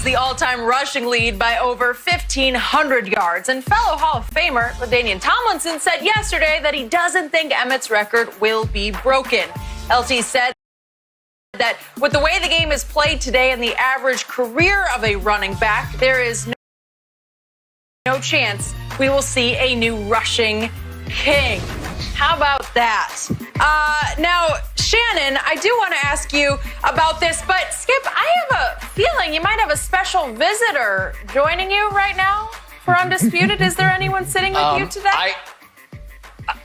holds the all-time rushing lead by over 1,500 yards. And fellow Hall of Famer Tomlinson said yesterday that he doesn't think Emmitt's record will be broken. LT said that with the way the game is played today and the average career of a running back, there is no chance we will see a new rushing king. How about that? Now, Shannon, I do want to ask you about this, but Skip, I have a feeling you might have a special visitor joining you right now for Undisputed. Is there anyone sitting with you today?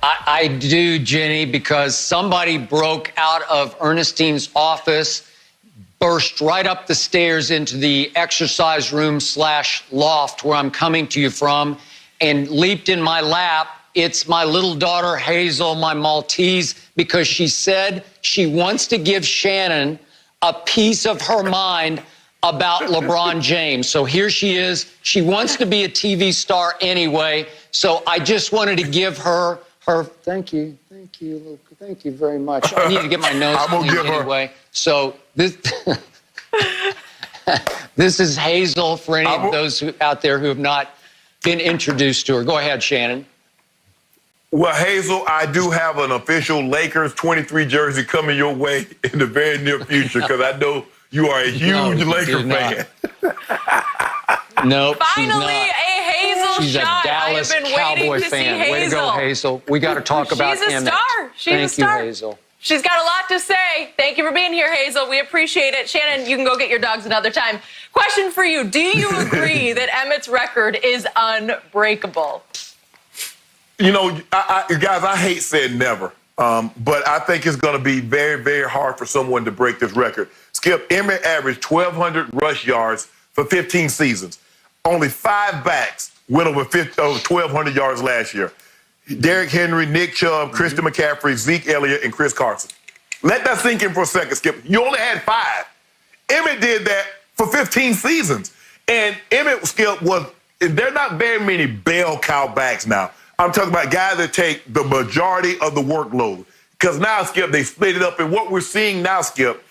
I do, Jenny, because somebody broke out of Ernestine's office, burst right up the stairs into the exercise room / loft where I'm coming to you from, and leaped in my lap. It's my little daughter, Hazel, my Maltese, because she said she wants to give Shannon a piece of her mind about LeBron James. So here she is. She wants to be a TV star anyway. So I just wanted to give her thank you very much. I need to get my nose clean anyway. So this this is Hazel for any of those out there who have not been introduced to her. Go ahead, Shannon. Well, Hazel, I do have an official Lakers 23 jersey coming your way in the very near future because I know you are a huge Laker fan. Nope, Finally, a Hazel she's shot. a Dallas I have been Cowboy waiting to fan. see Hazel. Way to go, Hazel. We got to talk about Emmitt. She's a star. She's Thank a star. you, Hazel. She's got a lot to say. Thank you for being here, Hazel. We appreciate it. Shannon, you can go get your dogs another time. Question for you. Do you agree that Emmitt's record is unbreakable? You know, guys, I hate saying never, but I think it's going to be very, very hard for someone to break this record. Skip, Emmitt averaged 1,200 rush yards for 15 seasons. Only 5 backs went over 1,200 yards last year. Derrick Henry, Nick Chubb, Christian McCaffrey, Zeke Elliott, and Chris Carson. Let that sink in for a second, Skip. You only had 5. Emmitt did that for 15 seasons. And Emmitt, Skip, they're not very many bell cow backs now. I'm talking about guys that take the majority of the workload. Because now, Skip, they split it up. And what we're seeing now, Skip,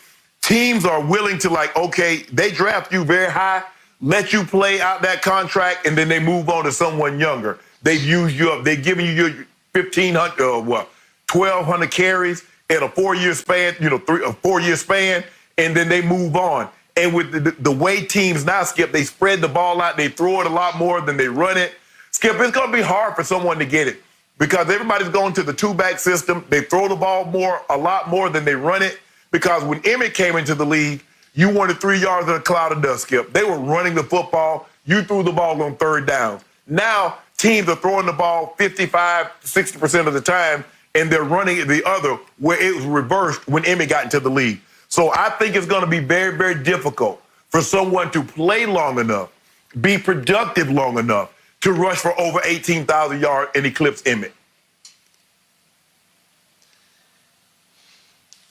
teams are willing to, okay, they draft you very high, let you play out that contract, and then they move on to someone younger. They've used you up. They've given you your 1,200 carries in a 4-year span, a 4-year span, and then they move on. And with the way teams now, Skip, they spread the ball out. They throw it a lot more than they run it. Skip, it's going to be hard for someone to get it because everybody's going to the 2-back system. They throw the ball a lot more than they run it because when Emmitt came into the league, you wanted 3 yards in a cloud of dust, Skip. They were running the football. You threw the ball on 3rd down. Now, teams are throwing the ball 55, 60% of the time, and they're running it the other, where it was reversed when Emmitt got into the league. So I think it's going to be very, very difficult for someone to play long enough, be productive long enough, to rush for over 18,000 yards and eclipse Emmitt.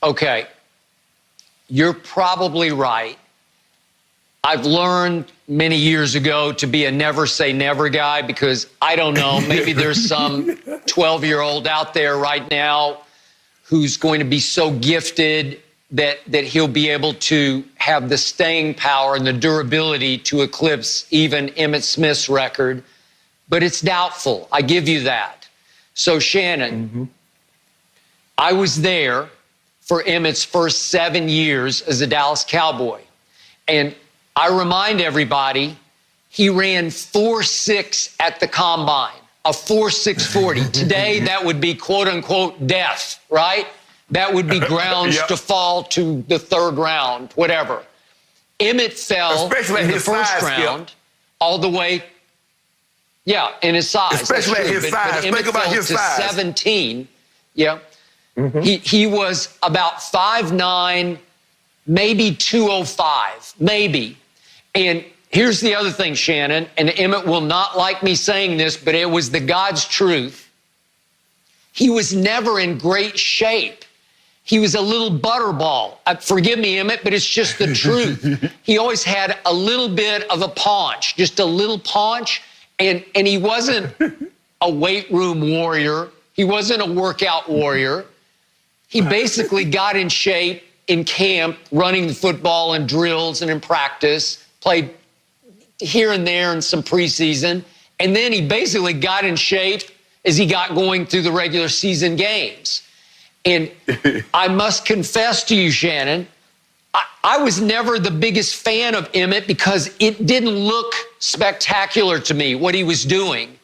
Okay. You're probably right. I've learned many years ago to be a never say never guy because I don't know, maybe there's some 12-year-old out there right now who's going to be so gifted that he'll be able to have the staying power and the durability to eclipse even Emmitt Smith's record. But it's doubtful. I give you that. So, Shannon, I was there for Emmitt's first 7 years as a Dallas Cowboy. And I remind everybody, he ran 4.6 at the combine, a 4.640. Today, that would be quote-unquote death, right? That would be grounds to fall to the 3rd round, whatever. Emmitt fell in the first round all the way. Yeah, in his size. Especially at his size. Think about his size. 17. Yeah. He was about 5'9", maybe 205, maybe. And here's the other thing, Shannon, and Emmitt will not like me saying this, but it was the God's truth. He was never in great shape. He was a little butterball. Forgive me, Emmitt, but it's just the truth. He always had a little bit of a paunch, just a little paunch. And he wasn't a weight room warrior. He wasn't a workout warrior. He basically got in shape in camp, running the football in drills and in practice, played here and there in some preseason. And then he basically got in shape as he got going through the regular season games. And I must confess to you, Shannon, I was never the biggest fan of Emmitt because it didn't look spectacular to me, what he was doing.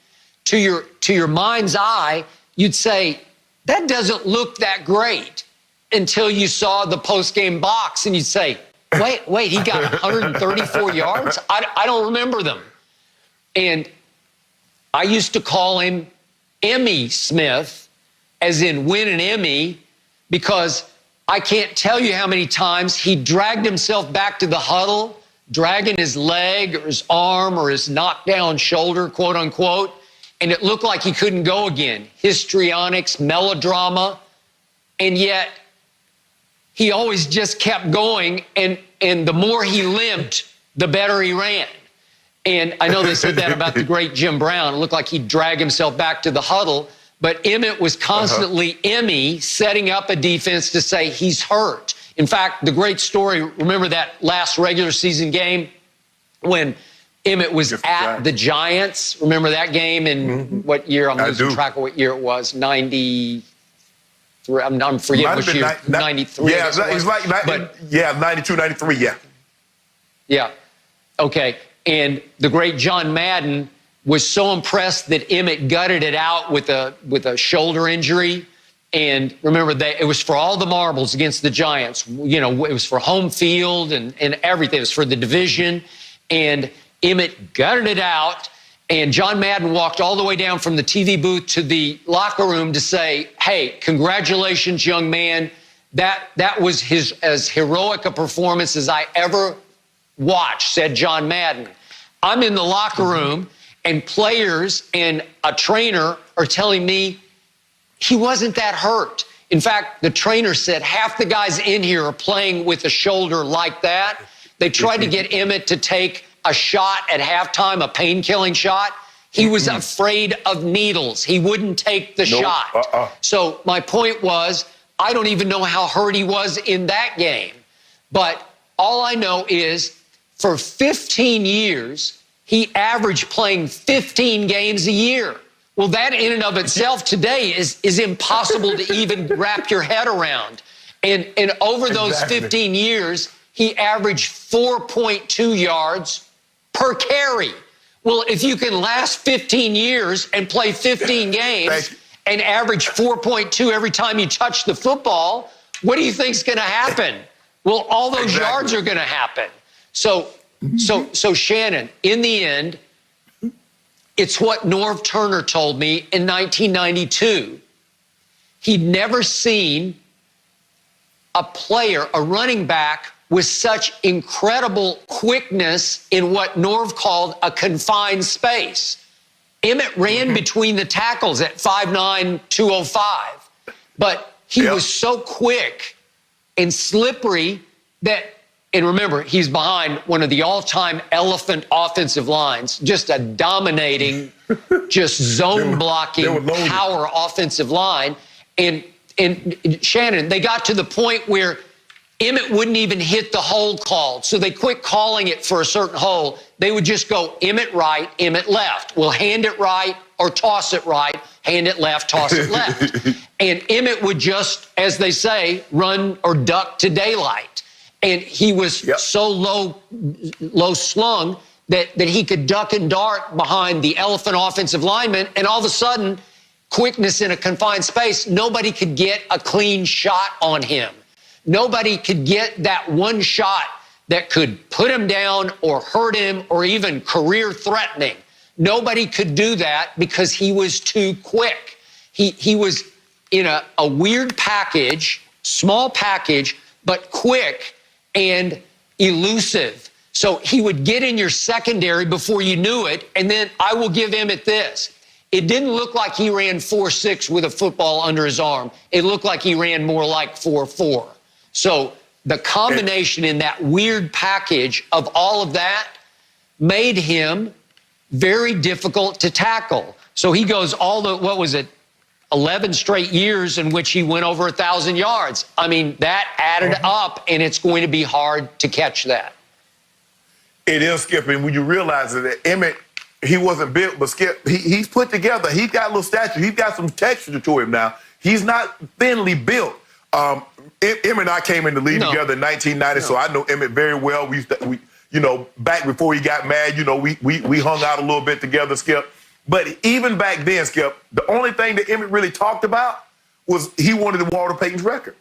To your mind's eye, you'd say, that doesn't look that great, until you saw the post-game box and you'd say, wait, he got 134 yards? I don't remember them. And I used to call him Emmy Smith, as in win an Emmy, because I can't tell you how many times he dragged himself back to the huddle, dragging his leg or his arm or his knockdown shoulder, quote unquote, and it looked like he couldn't go again. Histrionics, melodrama, and yet he always just kept going, and the more he limped, the better he ran. And I know they said that about the great Jim Brown. It looked like he'd drag himself back to the huddle, but Emmitt was constantly Emmy setting up a defense to say he's hurt. In fact, the great story, remember that last regular season game when Emmitt was at the Giants? Remember that game in what year? I'm losing track of what year it was. 93. I'm forgetting which year. 93. Yeah, it's like 92, 93, yeah. Yeah. Okay. And the great John Madden was so impressed that Emmitt gutted it out with a shoulder injury. And remember, it was for all the marbles against the Giants. You know, it was for home field and everything. It was for the division. And Emmitt gutted it out. And John Madden walked all the way down from the TV booth to the locker room to say, hey, congratulations, young man. That was as heroic a performance as I ever watched, said John Madden. I'm in the locker room, and players and a trainer are telling me he wasn't that hurt. In fact, the trainer said half the guys in here are playing with a shoulder like that. They tried to get Emmitt to take a shot at halftime, a pain-killing shot. He was afraid of needles. He wouldn't take the shot. So my point was, I don't even know how hurt he was in that game. But all I know is for 15 years, he averaged playing 15 games a year. Well, that in and of itself today is impossible to even wrap your head around. And over those 15 years, he averaged 4.2 yards per carry. Well, if you can last 15 years and play 15 games and average 4.2 every time you touch the football, what do you think's going to happen? Well, all those yards are going to happen. So Shannon, in the end, it's what Norv Turner told me in 1992. He'd never seen a player, a running back, with such incredible quickness in what Norv called a confined space. Emmitt ran between the tackles at 5'9", 205. But he was so quick and slippery that, and remember, he's behind one of the all-time elephant offensive lines, just a dominating, just zone-blocking, power offensive line. And Shannon, they got to the point where Emmitt wouldn't even hit the hold called. So they quit calling it for a certain hole. They would just go Emmitt right, Emmitt left. We'll hand it right or toss it right, hand it left, toss it left. And Emmitt would just, as they say, run or duck to daylight. And he was so low slung that he could duck and dart behind the elephant offensive lineman. And all of a sudden, quickness in a confined space, nobody could get a clean shot on him. Nobody could get that one shot that could put him down or hurt him or even career threatening. Nobody could do that because he was too quick. He was in a weird package, small package, but quick and elusive. So he would get in your secondary before you knew it. And then I will give Emmitt this. It didn't look like he ran 4.6 with a football under his arm. It looked like he ran more like 4.4. So the combination in that weird package of all of that made him very difficult to tackle. So he goes all the, 11 straight years in which he went over 1,000 yards. I mean, that added up, and it's going to be hard to catch that. It is, Skip, and when you realize that Emmitt, he wasn't built, but Skip, he's put together. He's got a little stature. He's got some texture to him now. He's not thinly built. Emmitt and I came in the league together in 1990, so I know Emmitt very well. We back before he got mad, we hung out a little bit together, Skip. But even back then, Skip, the only thing that Emmitt really talked about was he wanted Walter Payton's record.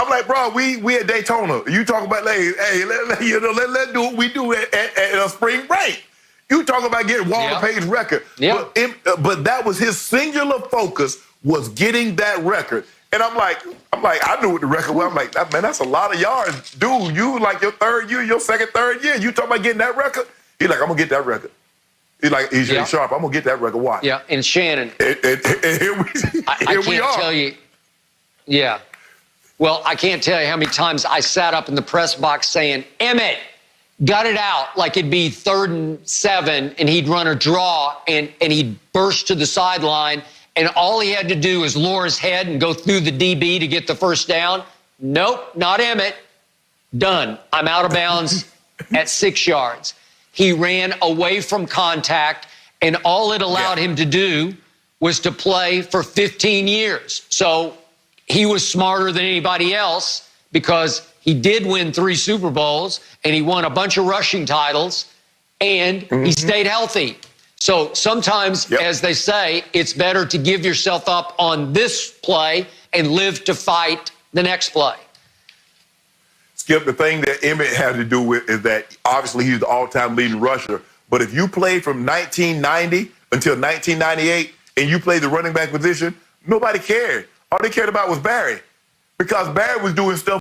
I'm like, bro, we at Daytona. You talk about, hey, let's do what we do at a spring break. You talk about getting Walter Payton's record. But that was his singular focus, was getting that record. And I'm like, I knew what the record was. I'm like, man, that's a lot of yards. Dude, you like your third year, your second, third year. You talking about getting that record? He's like, I'm going to get that record. He's like, he's sharp. I'm going to get that record. Why? Yeah, and Shannon. And here we are. Tell you. Yeah. Well, I can't tell you how many times I sat up in the press box saying, Emmitt, gut it out, like it'd be 3rd and 7, and he'd run a draw, and he'd burst to the sideline, and all he had to do is lower his head and go through the DB to get the first down. Nope, not Emmitt. Done. I'm out of bounds at 6 yards. He ran away from contact, and all it allowed him to do was to play for 15 years. So he was smarter than anybody else because he did win 3 Super Bowls, and he won a bunch of rushing titles, and he stayed healthy. So sometimes, as they say, it's better to give yourself up on this play and live to fight the next play. Skip, the thing that Emmitt had to do with is that obviously he's the all-time leading rusher, but if you played from 1990 until 1998 and you played the running back position, nobody cared. All they cared about was Barry, because Barry was doing stuff